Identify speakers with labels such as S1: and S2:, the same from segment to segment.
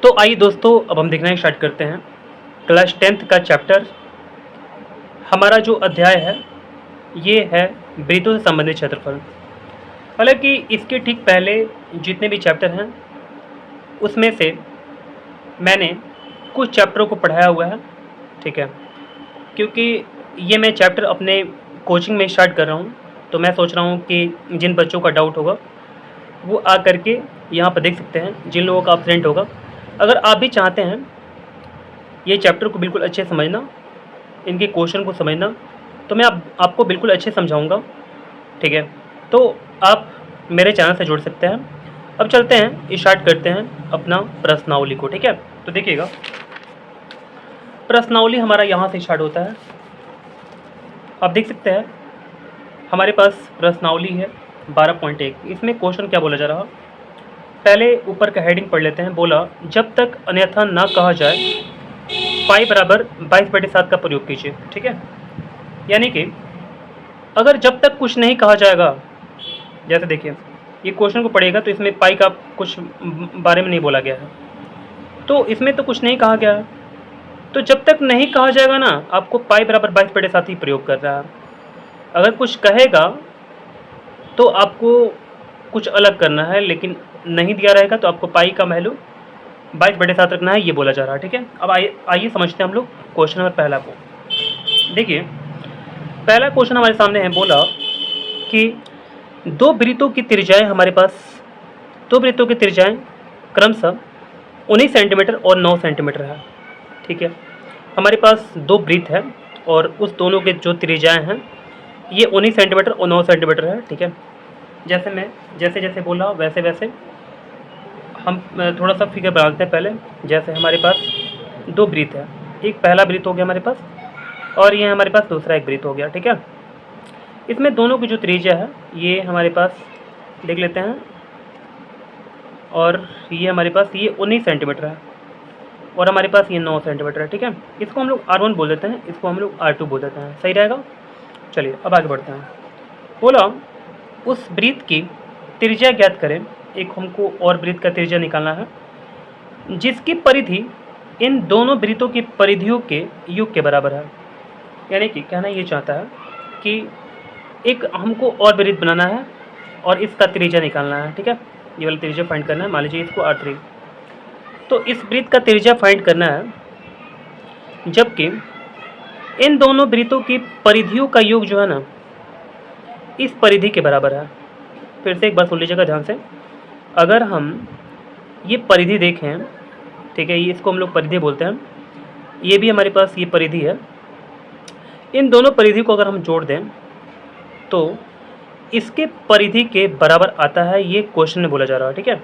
S1: तो आइए दोस्तों, अब हम देखना स्टार्ट करते हैं क्लास 10th का चैप्टर। हमारा जो अध्याय है ये है वृत्तों से संबंधित क्षेत्रफल। हालांकि इसके ठीक पहले जितने भी चैप्टर हैं उसमें से मैंने कुछ चैप्टरों को पढ़ाया हुआ है, ठीक है। क्योंकि ये मैं चैप्टर अपने कोचिंग में स्टार्ट कर रहा हूँ, तो मैं सोच रहा हूँ कि जिन बच्चों का डाउट होगा वो आ करके यहाँ पर देख सकते हैं, जिन लोगों का एब्सेंट होगा। अगर आप भी चाहते हैं ये चैप्टर को बिल्कुल अच्छे समझना, इनके क्वेश्चन को समझना, तो मैं आपको बिल्कुल अच्छे समझाऊंगा, ठीक है। तो आप मेरे चैनल से जुड़ सकते हैं। अब चलते हैं, स्टार्ट करते हैं अपना प्रश्नावली को, ठीक है। तो देखिएगा, प्रश्नावली हमारा यहाँ से स्टार्ट होता है। आप देख सकते हैं हमारे पास प्रश्नावली है 12.1। इसमें क्वेश्चन क्या बोला जा रहा, पहले ऊपर का हेडिंग पढ़ लेते हैं। बोला, जब तक अन्यथा ना कहा जाए पाई बराबर 22/7 का प्रयोग कीजिए, ठीक है। यानी कि अगर जब तक कुछ नहीं कहा जाएगा, जैसे देखिए ये क्वेश्चन को पढ़ेगा तो इसमें पाई का कुछ बारे में नहीं बोला गया है, तो इसमें तो कुछ नहीं कहा गया है, तो जब तक नहीं कहा जाएगा ना, आपको पाई बराबर 22/7 ही प्रयोग कर रहा है। अगर कुछ कहेगा तो आपको कुछ अलग करना है, लेकिन नहीं दिया रहेगा तो आपको पाई का वैल्यू 22/7 रखना है, ये बोला जा रहा है, ठीक है। अब आइए समझते हैं हम लोग क्वेश्चन नंबर पहला को। देखिए पहला क्वेश्चन हमारे सामने है। बोला कि दो वृत्तों की त्रिज्याएं हमारे पास, दो वृत्तों की त्रिज्याएं क्रमशः 19 सेंटीमीटर और 9 सेंटीमीटर है, ठीक है। हमारे पास दो वृत्त है और उस दोनों के जो त्रिज्याएं हैं ये 19 सेंटीमीटर और 9 सेंटीमीटर है, ठीक है। जैसे जैसे बोला वैसे वैसे हम थोड़ा सा फिगर बनाते हैं पहले। जैसे हमारे पास दो वृत्त है, एक पहला वृत्त हो गया हमारे पास और ये हमारे पास दूसरा एक वृत्त हो गया, ठीक है। इसमें दोनों की जो त्रिज्या है ये हमारे पास देख लेते हैं, और ये हमारे पास ये 19 सेंटीमीटर है और हमारे पास ये 9 सेंटीमीटर है, ठीक है। इसको हम लोग R1 बोल देते हैं, इसको हम लोग R2 बोल देते हैं, सही रहेगा। चलिए अब आगे बढ़ते हैं। बोला, उस वृत्त की त्रिज्या ज्ञात करें। एक हमको और वृत्त का त्रिज्या निकालना है जिसकी परिधि इन दोनों वृत्तों की परिधियों के योग के बराबर है। यानी कि कहना ये चाहता है कि एक हमको और वृत्त बनाना है और इसका त्रिज्या निकालना है, ठीक है। ये वाला त्रिज्या फाइंड करना है, मान लीजिए इसको R3। तो इस वृत्त का त्रिज्या फाइंड करना है जबकि इन दोनों वृत्तों की परिधियों का योग जो है ना इस परिधि के बराबर है। फिर से एक बार सुन लीजिएगा ध्यान से। अगर हम ये परिधि देखें, ठीक है, ये इसको हम लोग परिधि बोलते हैं, ये भी हमारे पास ये परिधि है। इन दोनों परिधि को अगर हम जोड़ दें तो इसके परिधि के बराबर आता है, ये क्वेश्चन में बोला जा रहा है, ठीक है।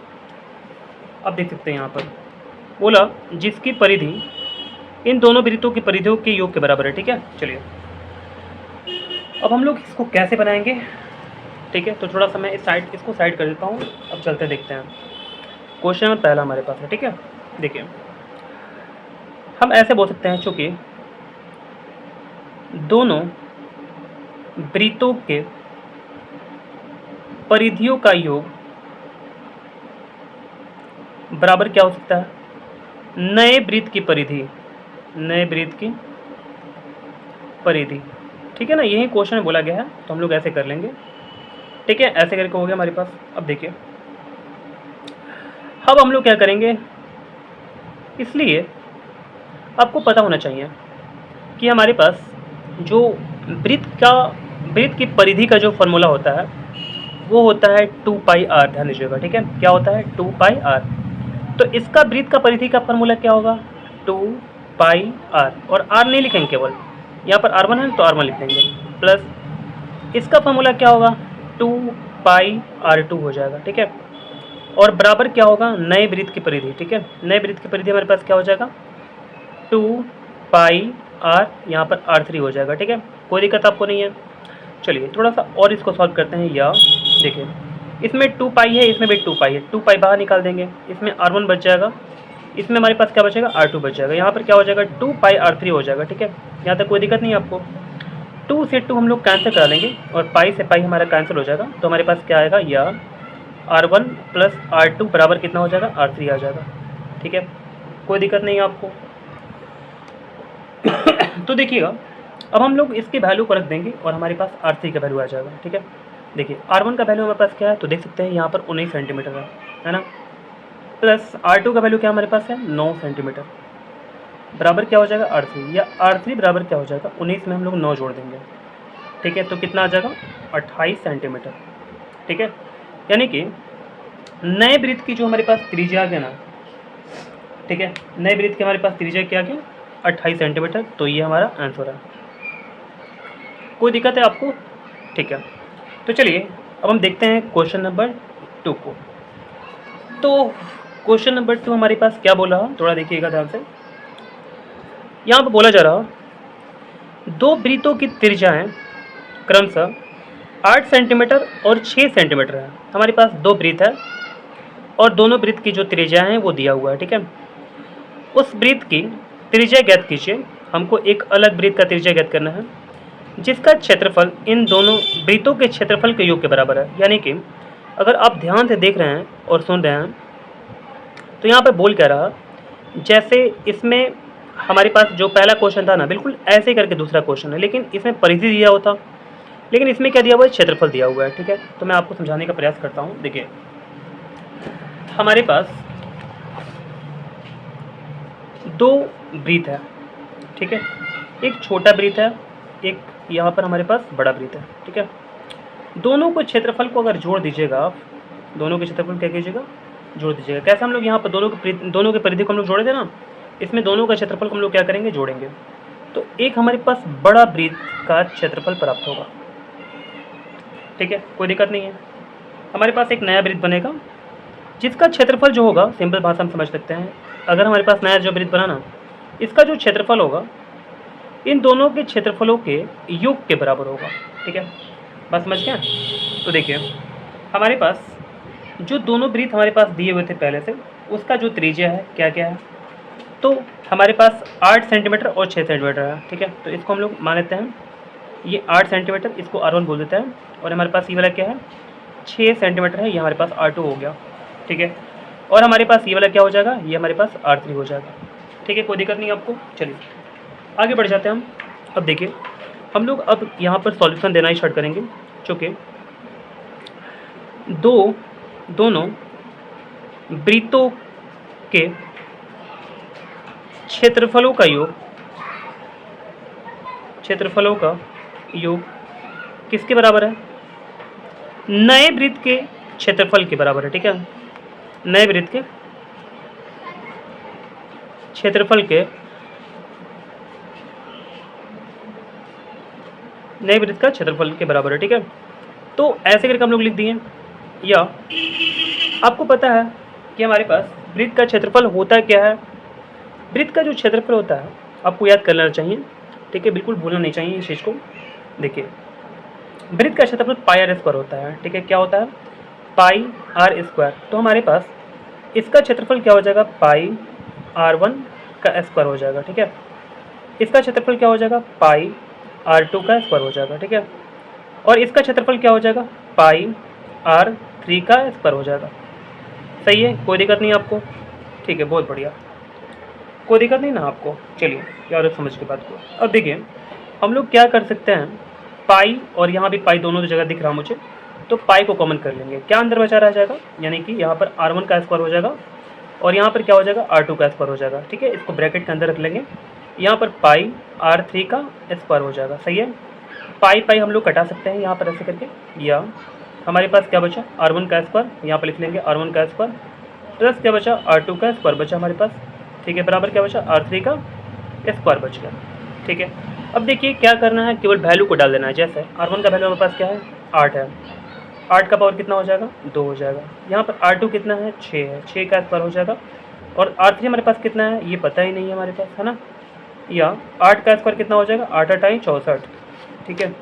S1: अब देख सकते हैं यहाँ पर बोला जिसकी परिधि इन दोनों वृत्तों की परिधियों के योग के बराबर है, ठीक है। चलिए अब हम लोग इसको कैसे बनाएंगे, ठीक है। तो थोड़ा सा मैं इसको साइड कर देता हूँ। अब चलते देखते हैं। क्वेश्चन नंबर पहला हमारे पास है, ठीक है। देखिए हम ऐसे बोल सकते हैं, चूंकि दोनों वृत्तों के परिधियों का योग बराबर क्या हो सकता है, नए वृत्त की परिधि, नए वृत्त की परिधि, ठीक है ना। यही क्वेश्चन में बोला गया है, तो हम लोग ऐसे कर लेंगे, ठीक है। ऐसे करके हो गया हमारे पास। अब देखिए अब हम लोग क्या करेंगे, इसलिए आपको पता होना चाहिए कि हमारे पास जो वृत्त की परिधि का जो फॉर्मूला होता है वो होता है 2πr। ध्यान दीजिएगा, ठीक है। क्या होता है 2πr। तो इसका वृत्त का परिधि का फॉर्मूला क्या होगा 2πr, और r नहीं लिखेंगे, केवल यहाँ पर R1 है तो R1 लिख देंगे, प्लस इसका फॉर्मूला क्या होगा 2πr2 हो जाएगा, ठीक है। और बराबर क्या होगा नए वृत्त की परिधि, ठीक है। नए वृत्त की परिधि हमारे पास क्या हो जाएगा 2πr, यहाँ पर R3 हो जाएगा, ठीक है। कोई दिक्कत आपको नहीं है। चलिए थोड़ा सा और इसको सॉल्व करते हैं। या देखिए इसमें 2π है, इसमें भी 2π है, 2π बाहर निकाल देंगे, इसमें R1 बच जाएगा, इसमें हमारे पास क्या बचेगा R2 बच जाएगा। यहाँ पर क्या हो जाएगा 2πr3 हो जाएगा, ठीक है। यहाँ तक कोई दिक्कत नहीं है आपको। 2 से 2 हम लोग कैंसिल करा लेंगे और पाई से पाई हमारा कैंसिल हो जाएगा, तो हमारे पास क्या आएगा, या R1 + R2 बराबर कितना हो जाएगा R3 आ जाएगा, ठीक है। कोई दिक्कत नहीं है आपको। तो देखिएगा, अब हम लोग इसकी वैल्यू को रख देंगे और हमारे पास R3 का वैल्यू आ जाएगा। ठीक है, देखिए R1 का वैल्यू हमारे पास क्या है, तो देख सकते हैं यहाँ पर 19 सेंटीमीटर है ना, प्लस R2 का वैल्यू क्या हमारे पास है, 9 सेंटीमीटर, बराबर क्या हो जाएगा R3, या R3 बराबर क्या हो जाएगा 19 में हम लोग 9 जोड़ देंगे। ठीक है, तो कितना आ जाएगा 28 सेंटीमीटर। ठीक है, यानी कि नए वृत्त की जो हमारे पास त्रिज्या आ गया ना, ठीक है, नए वृत्त की हमारे पास त्रिज्या क्या आ गया 28 सेंटीमीटर। तो ये हमारा आंसर है। कोई दिक्कत है आपको? ठीक है, तो चलिए अब हम देखते हैं क्वेश्चन नंबर 2 को। तो क्वेश्चन नंबर 2 हमारे पास क्या बोला, थोड़ा देखिएगा ध्यान से। यहाँ पर बोला जा रहा, दो वृत्तों की त्रिज्याएं क्रमशः 8 सेंटीमीटर और 6 सेंटीमीटर है। हमारे पास दो वृत्त है और दोनों वृत्त की जो त्रिज्या है वो दिया हुआ है। ठीक है, उस वृत्त की त्रिज्या ज्ञात कीजिए। हमको एक अलग वृत्त का त्रिज्या ज्ञात करना है जिसका क्षेत्रफल इन दोनों वृत्तों के क्षेत्रफल के योग के बराबर है। यानी कि अगर आप ध्यान से देख रहे हैं और सुन रहे हैं तो यहाँ पर बोल क्या रहा, जैसे इसमें हमारे पास जो पहला क्वेश्चन था ना, बिल्कुल ऐसे ही करके दूसरा क्वेश्चन है, लेकिन इसमें परिधि दिया होता, लेकिन इसमें क्या दिया हुआ है, क्षेत्रफल दिया हुआ है। ठीक है, तो मैं आपको समझाने का प्रयास करता हूँ। देखिए, हमारे पास दो वृत्त है। ठीक है, एक छोटा वृत्त है, एक यहाँ पर हमारे पास बड़ा वृत्त है। ठीक है, दोनों को क्षेत्रफल को अगर जोड़ दीजिएगा आप, दोनों के क्षेत्रफल क्या कीजिएगा, जोड़ दीजिएगा। कैसे हम लोग यहाँ पर दोनों के परिधि को हम लोग जोड़े थे ना, इसमें दोनों का क्षेत्रफल को हम लोग क्या करेंगे, जोड़ेंगे। तो एक हमारे पास बड़ा वृत्त का क्षेत्रफल प्राप्त होगा। ठीक है, कोई दिक्कत नहीं है। हमारे पास एक नया वृत्त बनेगा जिसका क्षेत्रफल जो होगा, सिंपल भाषा हम समझ सकते हैं, अगर हमारे पास नया जो वृत्त बना ना, इसका जो क्षेत्रफल होगा इन दोनों के क्षेत्रफलों के योग के बराबर होगा। ठीक है, बस समझ गए। तो देखिए, हमारे पास जो दोनों वृत्त हमारे पास दिए हुए थे पहले से, उसका जो त्रिज्या है क्या क्या है, तो हमारे पास 8 सेंटीमीटर और 6 सेंटीमीटर है। ठीक है, तो इसको हम लोग मान लेते हैं, ये 8 सेंटीमीटर, इसको R1 बोल देते हैं, और हमारे पास ये वाला क्या है, 6 सेंटीमीटर है, ये हमारे पास R2 हो गया। ठीक है, और हमारे पास ये वाला क्या हो जाएगा, ये हमारे पास R3 हो जाएगा। ठीक है, कोई दिक्कत नहीं आपको। चलिए आगे बढ़ जाते हैं हम। अब देखिए, हम लोग अब यहाँ पर सॉल्यूशन देना ही स्टार्ट करेंगे, चूँकि दोनों वृत्तों के क्षेत्रफलों का योग किसके बराबर है, नए वृत्त के क्षेत्रफल के बराबर है। ठीक है, नए वृत्त के क्षेत्रफल के नए वृत्त का क्षेत्रफल के बराबर है। ठीक है, तो ऐसे करके हम लोग लिख दिए। या आपको पता है कि हमारे पास वृत्त का क्षेत्रफल होता क्या है, वृत्त का जो क्षेत्रफल होता है आपको याद कर लेना चाहिए। ठीक है, बिल्कुल भूलना नहीं चाहिए इस चीज़ को। देखिए, वृत्त का क्षेत्रफल पाई आर स्क्वायर होता है। ठीक है, क्या होता है, पाई आर स्क्वायर। तो हमारे पास इसका क्षेत्रफल क्या हो जाएगा, पाई R1 का स्क्वायर हो जाएगा। ठीक है, इसका क्षेत्रफल क्या हो जाएगा, पाई R2 का स्क्वायर हो जाएगा। ठीक है, और इसका क्षेत्रफल क्या हो जाएगा, पाई R3 का स्क्वायर हो जाएगा। सही है, कोई दिक्कत नहीं आपको। ठीक है, बहुत बढ़िया, कोई दिक्कत नहीं ना आपको। चलिए यार समझ के बात को। अब देखिए, हम लोग क्या कर सकते हैं, पाई और यहाँ भी पाई दोनों जगह दिख रहा मुझे, तो पाई को कॉमन कर लेंगे। क्या अंदर बचा रह जाएगा, यानी कि यहाँ पर R1 का स्क्वायर हो जाएगा और यहाँ पर क्या हो जाएगा, R2 का स्क्वायर हो जाएगा। ठीक है, इसको ब्रैकेट के अंदर रख लेंगे। यहाँ पर पाई R3 का स्क्वायर हो जाएगा। सही है, पाई पाई हम लोग कटा सकते हैं यहाँ पर ऐसे करके। या हमारे पास क्या बचा, R1 का स्क्वायर, यहाँ पर लिख लेंगे R1 का स्क्वायर, प्लस क्या बचा, R2 का स्क्वायर बचा हमारे पास। ठीक है, बराबर क्या बचा, R3 का स्क्वायर बच गया। ठीक है, अब देखिए क्या करना है, केवल वैल्यू को डाल देना है। जैसे R1 का वैल्यू हमारे पास क्या है, 8 है, 8 का पावर कितना हो जाएगा, 2 हो जाएगा। यहाँ पर R2 कितना है, 6 है, 6 का स्क्वायर हो जाएगा। और R3 हमारे पास कितना है, ये पता ही नहीं है हमारे पास, है ना। या 8 का स्क्वायर कितना हो जाएगा, 8 8 64। ठीक है,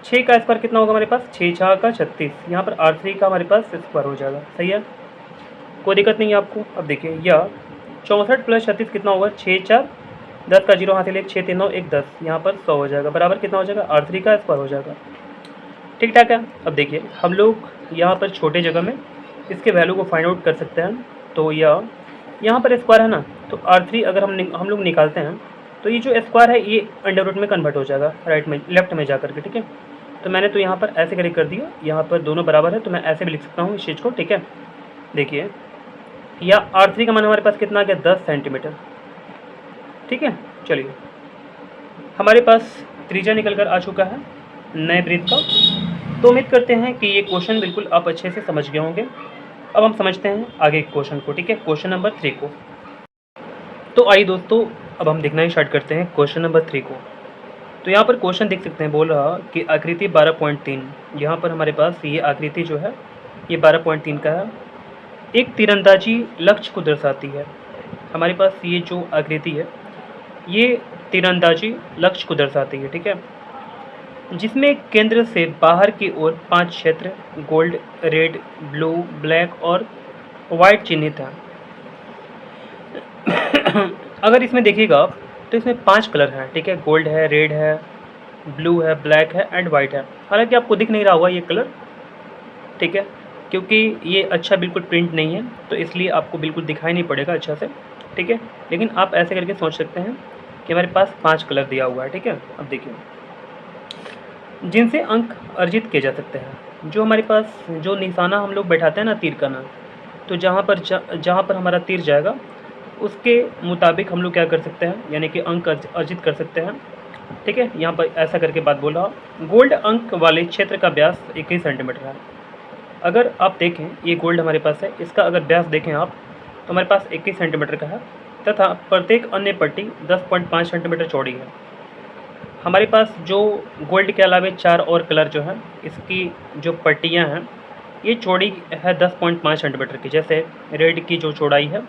S1: 6 का स्क्वायर कितना होगा हमारे पास, 6 6 का 36। यहाँ पर R3 का हमारे पास स्क्वायर हो जाएगा। सही है, कोई दिक्कत नहीं है आपको। अब देखिए, यह 64 प्लस 36 कितना होगा, 6 4 10 का 0 हाथ ले, 6 3 9 1 10, यहाँ पर 100 हो जाएगा। बराबर कितना हो जाएगा, R3 का स्क्वायर हो जाएगा। ठीक ठाक है। अब देखिए, हम लोग यहाँ पर छोटे जगह में इसके वैल्यू को फाइंड आउट कर सकते हैं। तो यह यहाँ पर स्क्वायर है ना, तो R3 अगर हम लोग निकालते हैं तो ये जो स्क्वायर है ये अंडर रूट में कन्वर्ट हो जाएगा राइट में, लेफ्ट में जा करके, ठीक है। तो मैंने तो यहाँ पर ऐसे करके कर दिया, यहाँ पर दोनों बराबर है तो मैं ऐसे भी लिख सकता हूँ इस चीज़ को, ठीक है। देखिए या R3 का मान हमारे पास कितना आ गया, 10 सेंटीमीटर, ठीक है। चलिए हमारे पास त्रिज्या निकल कर आ चुका है नए वृत्त का। तो उम्मीद करते हैं कि ये क्वेश्चन बिल्कुल आप अच्छे से समझ गए होंगे। अब हम समझते हैं आगे क्वेश्चन को, ठीक है, क्वेश्चन नंबर 3 को। तो आइए दोस्तों अब हम देखना ही स्टार्ट करते हैं क्वेश्चन नंबर 3 को। तो यहाँ पर क्वेश्चन देख सकते हैं, बोल रहा कि आकृति 12.3, यहाँ पर हमारे पास ये आकृति जो है ये 12.3 का है। एक तीरंदाजी लक्ष्य को दर्शाती है। हमारे पास ये जो आकृति है ये तीरंदाजी लक्ष्य को दर्शाती है, ठीक है, जिसमें केंद्र से बाहर की ओर 5 क्षेत्र गोल्ड, रेड, ब्लू, ब्लैक और वाइट चिन्हित हैं। अगर इसमें देखिएगा आप तो इसमें 5 कलर हैं, ठीक है, गोल्ड है, रेड है, ब्लू है, ब्लैक है एंड वाइट है। हालांकि आपको दिख नहीं रहा होगा ये कलर, ठीक है, क्योंकि ये अच्छा बिल्कुल प्रिंट नहीं है तो इसलिए आपको बिल्कुल दिखाई नहीं पड़ेगा अच्छा से, ठीक है। लेकिन आप ऐसे करके सोच सकते हैं कि हमारे पास 5 कलर दिया हुआ है, ठीक है। अब देखिए जिनसे अंक अर्जित किए जा सकते हैं। जो हमारे पास जो निशाना हम लोग बैठाते हैं ना, तीर का ना, तो जहाँ पर हमारा तीर जाएगा उसके मुताबिक हम लोग क्या कर सकते हैं, यानी कि अंक अर्जित कर सकते हैं, ठीक है। यहाँ पर ऐसा करके बात बोला। गोल्ड अंक वाले क्षेत्र का व्यास 21 सेंटीमीटर है। अगर आप देखें ये गोल्ड हमारे पास है, इसका अगर व्यास देखें आप तो हमारे पास 21 सेंटीमीटर का है तथा प्रत्येक अन्य पट्टी 10.5 सेंटीमीटर चौड़ी है। हमारे पास जो गोल्ड के अलावा 4 और कलर जो हैं इसकी जो पट्टियां हैं ये चौड़ी है 10.5 सेंटीमीटर की। जैसे रेड की जो चौड़ाई है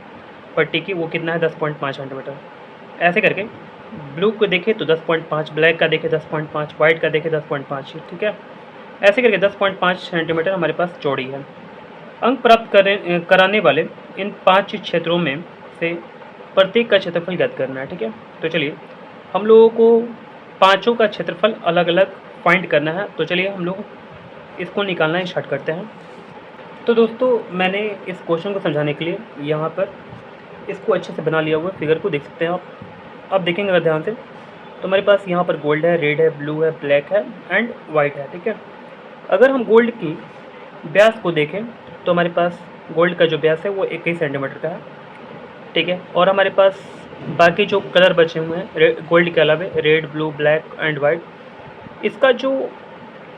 S1: पट्टी की वो कितना है, 10.5 सेंटीमीटर। ऐसे करके ब्लू को देखें तो 10.5, ब्लैक का देखें 10.5, वाइट का देखें 10.5, ठीक है। ऐसे करके 10.5 सेंटीमीटर हमारे पास चौड़ी है। अंक प्राप्त कराने वाले इन 5 क्षेत्रों में से प्रत्येक का क्षेत्रफल ज्ञात करना है, ठीक है। तो चलिए हम लोगों को पाँचों का क्षेत्रफल अलग अलग फाइंड करना है। तो चलिए हम लोग इसको निकालना स्टार्ट करते हैं। तो दोस्तों मैंने इस क्वेश्चन को समझाने के लिए यहाँ पर इसको अच्छे से बना लिया हुआ है, फिगर को देख सकते हैं आप। अब देखेंगे अगर ध्यान से तो हमारे पास यहाँ पर गोल्ड है, रेड है, ब्लू है, ब्लैक है एंड वाइट है, ठीक है। अगर हम गोल्ड की व्यास को देखें तो हमारे पास गोल्ड का जो व्यास है वो 21 सेंटीमीटर का है, ठीक है। और हमारे पास बाकी जो कलर बचे हुए हैं गोल्ड के अलावा red, blue, black and white, इसका जो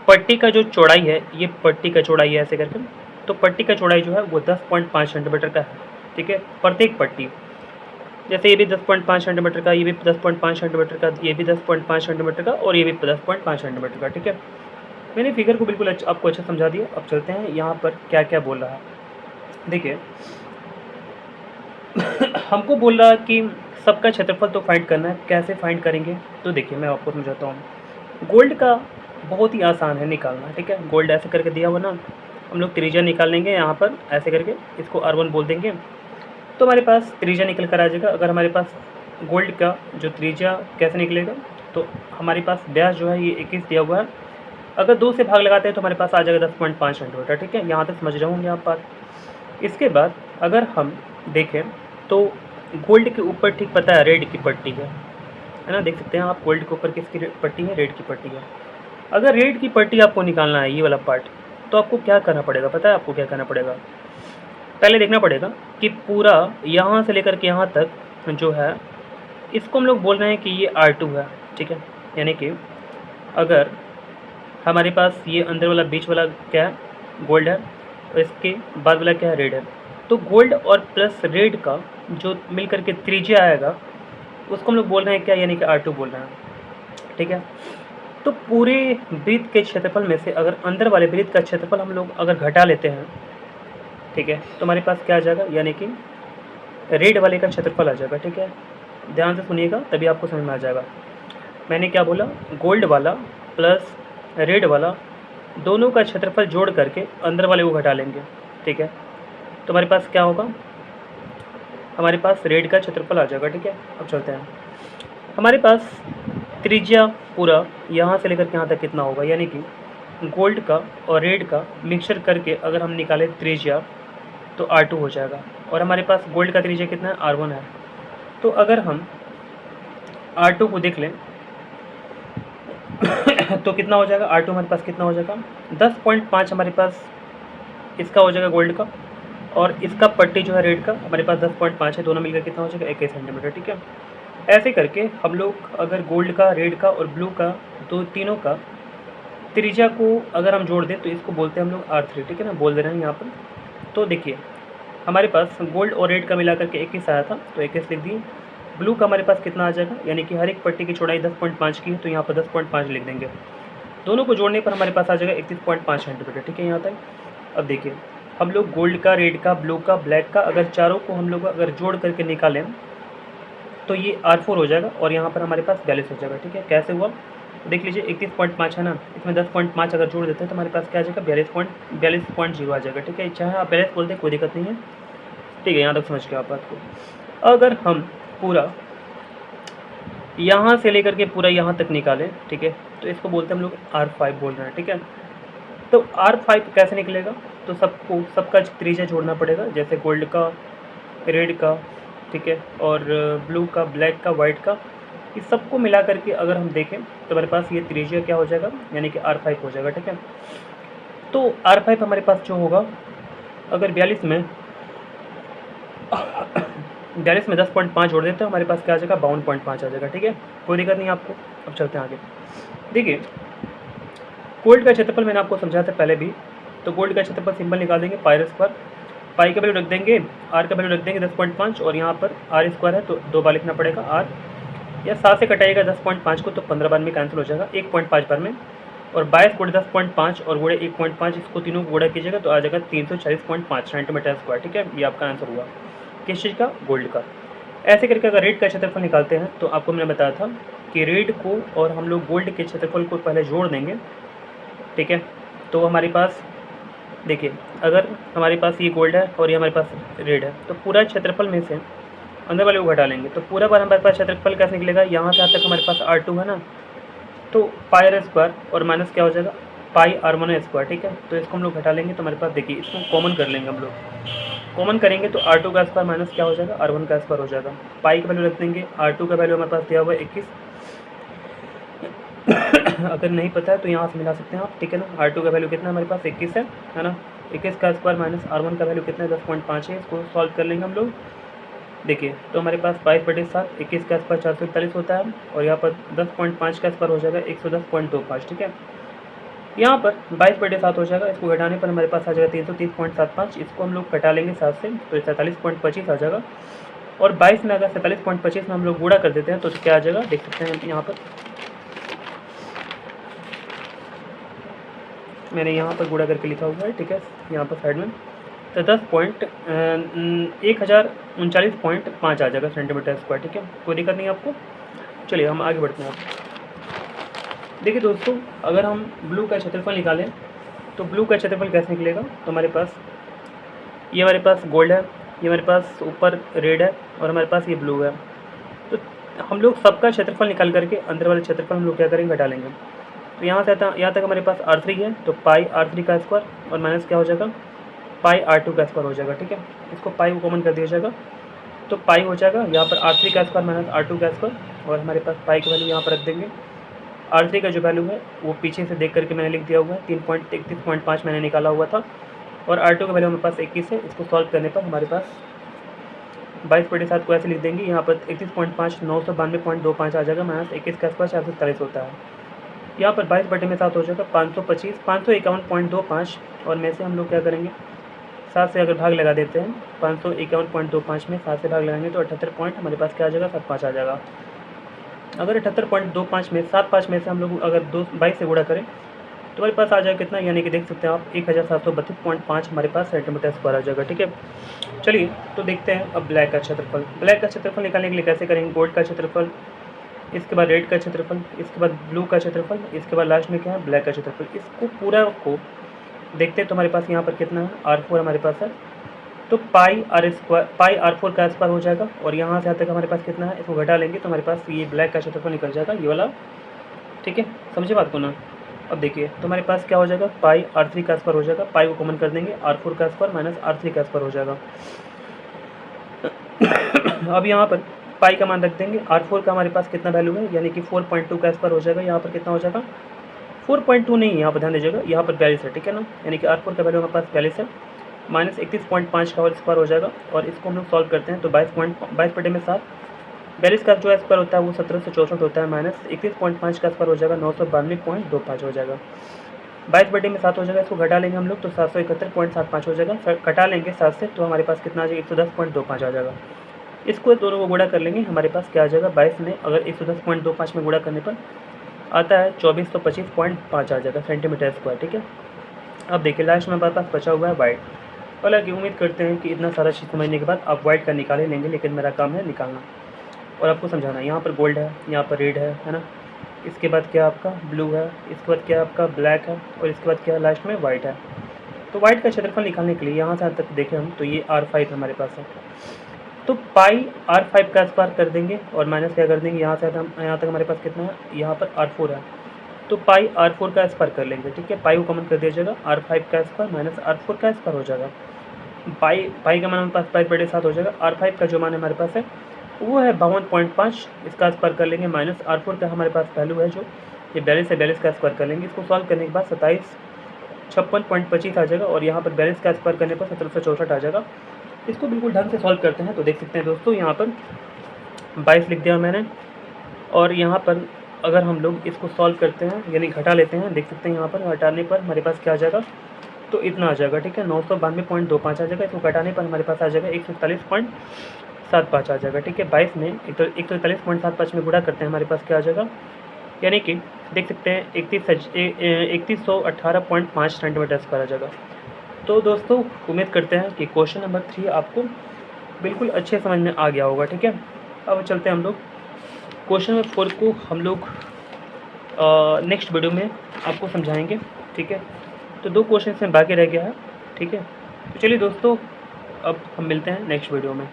S1: पट्टी का जो चौड़ाई है ये पट्टी का चौड़ाई है ऐसे करके, तो पट्टी का चौड़ाई जो है वो 10.5 सेंटीमीटर का है, ठीक है। प्रत्येक पट्टी, जैसे ये भी 10.5 सेंटीमीटर का, ये भी 10.5 सेंटीमीटर का, ये भी 10.5 सेंटीमीटर का और ये भी 10.5 सेंटीमीटर का, ठीक है। मैंने फिगर को बिल्कुल आपको अच्छा समझा दिया। अब चलते हैं यहाँ पर क्या क्या बोल रहा है। देखिए हमको बोल रहा है कि सबका क्षेत्रफल तो फाइंड करना है, कैसे फाइंड करेंगे तो देखिए मैं आपको समझाता हूँ। गोल्ड का बहुत ही आसान है निकालना, ठीक है। गोल्ड ऐसे करके दिया हुआ ना, हम लोग त्रिज्या निकाल लेंगे यहाँ पर ऐसे करके, इसको R1 बोल देंगे तो हमारे पास त्रिज्या निकल कर आ जाएगा। अगर हमारे पास गोल्ड का जो त्रिज्या कैसे निकलेगा तो हमारे पास व्यास जो है ये 21 दिया हुआ है, अगर 2 से भाग लगाते हैं तो हमारे पास आ जाएगा 10.5 सेंटीमीटर, ठीक है। यहाँ तक समझ रहे होंगे आप बात। इसके बाद अगर हम देखें तो गोल्ड के ऊपर ठीक पता है रेड की पट्टी है ना, देख सकते हैं आप गोल्ड के ऊपर किसकी पट्टी है, रेड की पट्टी है। अगर रेड की पट्टी आपको निकालना है ये वाला पार्ट, तो आपको क्या करना पड़ेगा, पता है आपको क्या करना पड़ेगा। पहले देखना पड़ेगा कि पूरा यहाँ से लेकर के यहाँ तक जो है इसको हम लोग बोल रहे हैं कि ये R2 है, ठीक है। यानी कि अगर हमारे पास ये अंदर वाला बीच वाला क्या है, गोल्ड है, और इसके बाद वाला क्या है, रेड है, तो गोल्ड और प्लस रेड का जो मिल करके त्रिज्या आएगा उसको हम लोग बोल रहे हैं क्या, यानी कि R2 बोल रहे हैं, ठीक है। तो पूरे वृत्त के क्षेत्रफल में से अगर अंदर वाले वृत्त का क्षेत्रफल हम लोग अगर घटा लेते हैं, ठीक है, तो हमारे पास क्या आ जाएगा, यानी कि रेड वाले का क्षेत्रफल आ जाएगा, ठीक है। ध्यान से सुनिएगा तभी आपको समझ में आ जाएगा। मैंने क्या बोला, गोल्ड वाला प्लस रेड वाला दोनों का क्षेत्रफल जोड़ करके अंदर वाले को घटा लेंगे, ठीक है। तो हमारे पास क्या होगा, हमारे पास रेड का क्षेत्रफल आ जाएगा, ठीक है। अब चलते हैं, हमारे पास त्रिज्या पूरा यहाँ से लेकर के यहाँ तक कितना होगा, यानी कि गोल्ड का और रेड का मिक्सचर करके अगर हम निकालें त्रिज्या तो R2 हो जाएगा, और हमारे पास गोल्ड का त्रिज्या कितना है, R1 है। तो अगर हम R2 को देख लें तो कितना हो जाएगा, R2 हमारे पास कितना हो जाएगा, 10.5 हमारे पास इसका हो जाएगा गोल्ड का, और इसका पट्टी जो है रेड का हमारे पास 10.5 है, दोनों मिलकर कितना हो जाएगा 21 सेंटीमीटर। ठीक है, ऐसे करके हम लोग अगर गोल्ड का, रेड का और ब्लू का, तीनों का त्रिज्या को अगर हम जोड़ दें तो इसको बोलते हैं हम लोग R3। ठीक है ना, बोल दे रहे हैं यहाँ पर। तो देखिए हमारे पास गोल्ड और रेड का मिलाकर के 21 आया था, तो 21 लिख दिए। ब्लू का हमारे पास कितना आ जाएगा, यानी कि हर एक पट्टी की चौड़ाई 10.5 की है, तो यहाँ पर 10.5 लिख देंगे। दोनों को जोड़ने पर हमारे पास आ जाएगा 31.5 सेंटीमीटर। ठीक है, यहाँ तक। अब देखिए हम लोग गोल्ड का, रेड का, ब्लू का, ब्लैक का अगर चारों को हम लोग अगर जोड़ करके निकालें तो ये R4 हो जाएगा, और यहाँ पर हमारे पास 42 हो जाएगा। ठीक है, कैसे हुआ देख लीजिए, 31.5 है ना, इसमें 10.5 अगर जोड़ देते हैं तो हमारे पास क्या आ जाएगा, 42.0 आ जाएगा। ठीक है, चाहे आप 42 बोलते हैं कोई दिक्कत नहीं है। ठीक है, यहाँ तक समझ के आप बात को। अगर हम पूरा यहाँ से लेकर के पूरा यहाँ तक निकालें, ठीक है, तो इसको बोलते हैं हम लोग R5 बोल रहे हैं। ठीक है, तो R5 कैसे निकलेगा, तो सबका त्रिज्या जोड़ना पड़ेगा, जैसे गोल्ड का, रेड का, ठीक है, और ब्लू का, ब्लैक का, वाइट का, इस सबको मिला करके अगर हम देखें तो हमारे पास ये त्रिज्या क्या हो जाएगा, यानी कि R5 हो जाएगा। ठीक है, तो R5 हमारे पास जो होगा, अगर 42 में 10.5 जोड़ देते हैं हमारे पास क्या आ जाएगा, 52.5 आ जाएगा। ठीक है, कोई दिक्कत नहीं आपको। अब चलते हैं आगे। देखिए गोल्ड का क्षेत्रफल मैंने आपको समझाया था पहले भी, तो गोल्ड का क्षेत्रफल सिंपल निकाल देंगे, पाई स्क्वायर, पाई का वैल्यू रख देंगे, आर का वैल्यू रख देंगे 10.5, और यहाँ पर आर स्क्वायर है तो 2 बार लिखना पड़ेगा आर, या 7 से कटाइएगा 10.5 को तो 15 बार में कैंसिल हो जाएगा, 1.5 बार में, और 22 गुणे 10.5 और गुणे 1.5, इसको तीनों को गुणा कीजिएगा तो आ जाएगा 340.5 सेंटीमीटर स्क्वायर। ठीक है, ये आपका आंसर हुआ किस चीज़ का, गोल्ड का। ऐसे करके अगर रेड का क्षेत्रफल निकालते हैं तो आपको मैंने बताया था कि रेड को और हम लोग गोल्ड के क्षेत्रफल को पहले जोड़ देंगे। ठीक है, तो हमारे पास देखिए अगर हमारे पास ये गोल्ड है और ये हमारे पास रेड है, तो पूरा क्षेत्रफल में से अंदर वाले को घटा लेंगे, तो पूरा बार हमारे पास क्षेत्रफल कैसे निकलेगा, यहाँ से यहाँ तक हमारे पास R2 है ना, तो पाई आर स्क्वायर और माइनस क्या हो जाएगा, पाई R1 स्क्वायर। ठीक है, तो इसको हम लोग घटा लेंगे तो हमारे पास देखिए इसको कॉमन कर लेंगे, हम लोग कॉमन करेंगे तो R2 का स्क्वायर माइनस क्या हो जाएगा, R1 का स्क्वायर हो जाएगा। पाई का वैल्यू रख देंगे, R2 का वैल्यू हमारे पास दिया हुआ है 21। अगर नहीं पता है तो यहाँ से मिला सकते हैं आप। ठीक है ना, R2 का वैल्यू कितना हमारे पास 21 है ना, 21 का स्क्वायर माइनस R1 का वैल्यू कितना है 10.5 है, इसको सॉल्व कर लेंगे हम लोग। देखिए तो हमारे पास 22/7, 21 का स्क्वायर 441 होता है, और यहाँ पर 10.5 का स्क्वायर हो जाएगा 110.25। ठीक है, यहाँ पर 22/7 हो जाएगा, इसको घटाने पर हमारे पास आ जाएगा 330.75, इसको हम लोग घटा लेंगे 7 से तो 47.25 आ जाएगा, और 22 में अगर 47.25 में हम लोग गुणा कर देते हैं तो क्या आ जाएगा, देख सकते हैं यहाँ पर मैंने यहाँ पर गुणा करके लिखा हुआ है। ठीक है, यहाँ पर साइड में तो 10.39.5 आ जाएगा सेंटीमीटर स्क्वायर। ठीक है, कोई दिक्कत नहीं आपको। चलिए हम आगे बढ़ते हैं। देखिए दोस्तों, अगर हम ब्लू का क्षेत्रफल निकालें तो ब्लू का क्षेत्रफल कैसे निकलेगा, तो हमारे पास ये हमारे पास गोल्ड है, ये हमारे पास ऊपर रेड है, और हमारे पास ये ब्लू है, तो हम लोग सबका क्षेत्रफल निकाल करके अंदर वाले क्षेत्रफल हम लोग क्या करेंगे, घटा लेंगे। तो यहाँ से यहाँ तक हमारे पास R3 है, तो पाई R3 का स्क्वायर और माइनस क्या हो जाएगा, पाई R2 का स्क्वायर हो जाएगा। ठीक है, इसको पाई को कॉमन कर दिया जाएगा तो पाई हो जाएगा, यहाँ पर R3 का स्क्वायर माइनस R2 का स्क्वायर, और हमारे पास पाई का वैल्यू यहाँ पर रख देंगे। R3 का जो वैल्यू है वो पीछे से देख करके मैंने लिख दिया हुआ है, 3.31.5 मैंने निकाला हुआ था, और R2 का वैल्यू हमारे पास 21 है। इसको सॉल्व करने पर हमारे पास 22/7 को ऐसे लिख देंगे, यहाँ पर 31.5 992.25 आ जाएगा, माइनस 21 का स्क्वायर 440 होता है, यहाँ पर 22/7 हो जाएगा 525 551.25, और में से हम लोग क्या करेंगे, 7 से अगर भाग लगा देते हैं, 551.25 में 7 से भाग लगाएंगे तो 78 पॉइंट हमारे पास क्या आ जाएगा, 75 आ जाएगा। अगर 78.25 में 75 में से हम लोग अगर 22 से गुणा करें तो हमारे पास आ जाएगा कितना, यानी कि देख सकते हैं आप 1732.5 हमारे पास सेंटीमीटर स्क्वायर आ जाएगा। ठीक है, चलिए तो देखते हैं अब ब्लैक का क्षेत्रफल। ब्लैक का क्षेत्रफल निकालने के लिए कैसे करेंगे, गोल्ड का क्षेत्रफल, इसके बाद रेड का क्षेत्रफल, इसके बाद ब्लू का क्षेत्रफल, इसके बाद लास्ट में क्या है, ब्लैक का क्षेत्रफल। इसको पूरा को देखते हैं तो हमारे पास यहाँ पर कितना है, R4 हमारे पास है, तो पाई R4 का स्क्वायर हो जाएगा, और यहाँ से यहाँ तक हमारे पास कितना है, इसको घटा लेंगे तो हमारे पास ये ब्लैक का क्षेत्रफल निकल जाएगा, ये वाला। ठीक है, समझे बात को ना। अब देखिए तो हमारे पास क्या हो जाएगा, पाई R3 का स्क्वायर हो जाएगा, पाई को कॉमन कर देंगे, R4 का स्क्वायर माइनस R3 का स्क्वायर हो जाएगा, अब यहाँ पर पाई का मान रख देंगे। R4 का हमारे पास कितना वैल्यू है, यानी कि 4.2 का स्क्वायर हो जाएगा। यहाँ पर कितना हो जाएगा, 4.2 नहीं है, यहाँ पर ध्यान दीजिएगा, यहाँ पर 42 है, ठीक है ना। यानी कि R4 का वैल्यू हमारे पास 42 है, माइनस 31.5 का होल स्क्वायर हो जाएगा। और इसको हम लोग सॉल्व करते हैं तो 22 बटे में 7, 42 का जो स्क्वायर होता है वो 1764 होता है, माइनस 31.5 का स्क्वायर हो जाएगा 992.25 हो जाएगा। 22 बटे में 7 हो जाएगा, इसको घटा लेंगे हम लोग तो 771.75 हो जाएगा। घटा लेंगे 7 से तो हमारे पास कितना आ जाएगा, 110.25 आ जाएगा। इसको दोनों को गुणा कर लेंगे, हमारे पास क्या आ जाएगा, 22 में अगर 110.25 में गुणा करने पर आता है 2425.5 आ जाएगा सेंटीमीटर स्क्वायर, ठीक है। अब देखिए लास्ट में हमारे पास बचा हुआ है वाइट। हालांकि उम्मीद करते हैं कि इतना सारा चीज़ समझने के बाद आप वाइट का निकाल ही लेंगे, लेकिन मेरा काम है निकालना और आपको समझाना। यहाँ पर गोल्ड है, यहाँ पर रेड है ना, इसके बाद क्या आपका ब्लू है, इसके बाद क्या आपका ब्लैक है और इसके बाद क्या लास्ट में वाइट है। तो वाइट का क्षेत्रफल निकालने के लिए यहाँ से तक देखें हम तो ये R5 हमारे पास है, तो पाई R5 का स्क्वायर कर देंगे और माइनस क्या कर देंगे, यहाँ से हम यहाँ तक हमारे पास कितना है, यहाँ पर R4 है तो पाई R4 का स्क्वायर कर लेंगे, ठीक है। पाई को कॉमन कर दिया जाएगा, R5 का स्क्वायर माइनस R4 का स्क्वायर हो जाएगा। पाई का मान हमारे पास 5/7 हो जाएगा। R5 का जो मान हमारे पास है वो है 52.5, इसका स्क्वायर कर लेंगे, माइनस R4 का हमारे पास वैल्यू है जो ये 42 है, 42 का स्क्वायर कर लेंगे। इसको सॉल्व करने के बाद 2756.25 आ जाएगा और यहाँ पर 42 का स्क्वायर करने पर 1764 आ जाएगा। इसको बिल्कुल ढंग से सॉल्व करते हैं तो देख सकते हैं दोस्तों, यहाँ पर 22 लिख दिया मैंने और यहाँ पर अगर हम लोग इसको सॉल्व करते हैं यानी घटा लेते हैं, देख सकते हैं यहाँ पर घटाने पर हमारे पास क्या आ जाएगा, तो इतना आ जाएगा, ठीक है। 992.25 आ जाएगा। इसको घटाने पर हमारे पास आ जाएगा 141.75 आ जाएगा, ठीक है। 22 में 141.75 में गुणा करते हैं, हमारे पास क्या आ जाएगा, यानी कि देख सकते हैं 3118.5 सेंटीमीटर स्क्वायर आ जाएगा। तो दोस्तों उम्मीद करते हैं कि क्वेश्चन नंबर 3 आपको बिल्कुल अच्छे समझ में आ गया होगा, ठीक है। अब चलते हैं हम लोग क्वेश्चन नंबर 4 को हम लोग नेक्स्ट वीडियो में आपको समझाएंगे, ठीक है। तो 2 क्वेश्चन में बाकी रह गया है, ठीक है। तो चलिए दोस्तों अब हम मिलते हैं नेक्स्ट वीडियो में।